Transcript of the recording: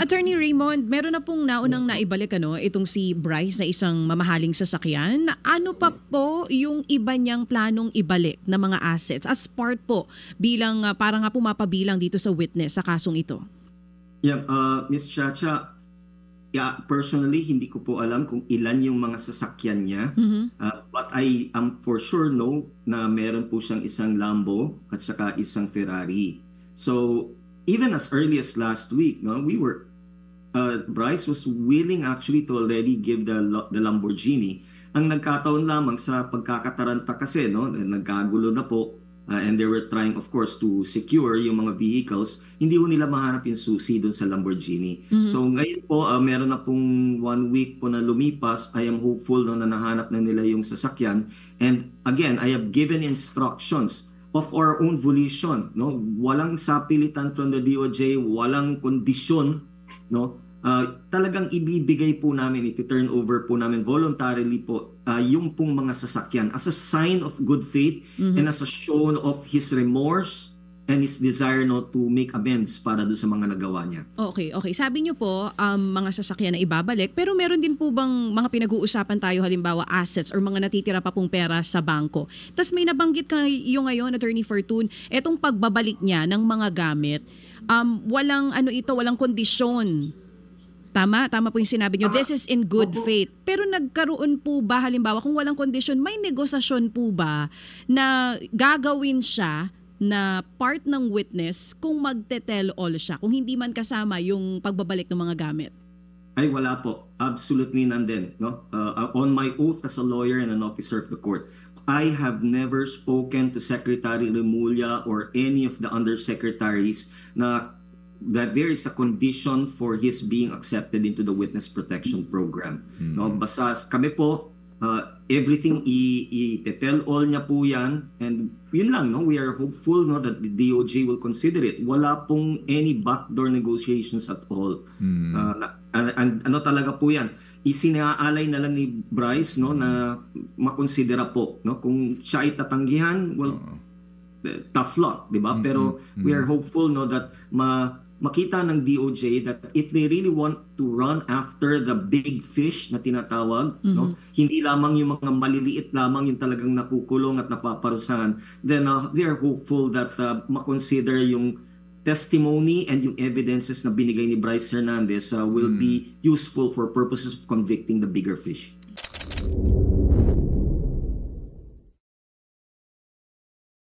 Attorney Raymond, meron na pong naunang naibalik itong si Bryce na isang mamahaling sasakyan. Ano pa po yung iba niyang planong ibalik na mga assets as part po bilang para nga pumapabilang dito sa witness sa kasong ito? Yeah, Ms. Chacha, yeah, personally, hindi ko po alam kung ilan yung mga sasakyan niya. But I am for sure know na meron po siyang isang Lambo at saka isang Ferrari. So, even as early as last week, no, Bryce was willing actually to already give the Lamborghini. Ang nagkataon lamang sa pagkakataranta kasi, no, nagkagulo na po, and they were trying, of course, to secure yung mga vehicles, hindi ko nila mahanap yung susi doon sa Lamborghini. So ngayon po, meron na pong 1 week po na lumipas. I am hopeful no, na nahanap na nila yung sasakyan. And again, I have given instructions of our own volition. No? Walang sapilitan from the DOJ, walang kondisyon. No? Talagang ibibigay po namin, iti-turn over po namin voluntarily po yung pong mga sasakyan as a sign of good faith and as a show of his remorse and his desire to make amends para doon sa mga nagawa niya. Okay. Sabi niyo po, mga sasakyan na ibabalik, pero meron din po bang mga pinag-uusapan tayo, halimbawa assets or mga natitira pa pong pera sa bangko? Tapos may nabanggit kayo ngayon, Attorney Fortune, etong pagbabalik niya ng mga gamit, walang walang kondisyon. Tama po yung sinabi niyo. This is in good faith. Pero nagkaroon po ba, halimbawa, kung walang kondisyon, may negosasyon po ba na gagawin siya na part ng witness kung magte-tell all siya, kung hindi man kasama yung pagbabalik ng mga gamit? Ay, wala po. Absolutely none din. No? On my oath as a lawyer and an officer of the court, I have never spoken to Secretary Remulla or any of the undersecretaries that there is a condition for his being accepted into the witness protection program. No? Basta kami po, everything i-tell all niya po yan, and yun lang, no? We are hopeful that the DOJ will consider it. Wala pong any backdoor negotiations at all. And talaga po yan, isinaalay na lang ni Bryce na makonsidera po, no? Kung siya ay tatanggihan, well, tough luck, di ba? Pero we are hopeful that makita ng DOJ that if they really want to run after the big fish na tinatawag, hindi lamang yung mga maliliit lamang yung talagang nakukulong at napaparusahan, then they are hopeful that makonsider yung testimony and yung evidences na binigay ni Bryce Hernandez will be useful for purposes of convicting the bigger fish.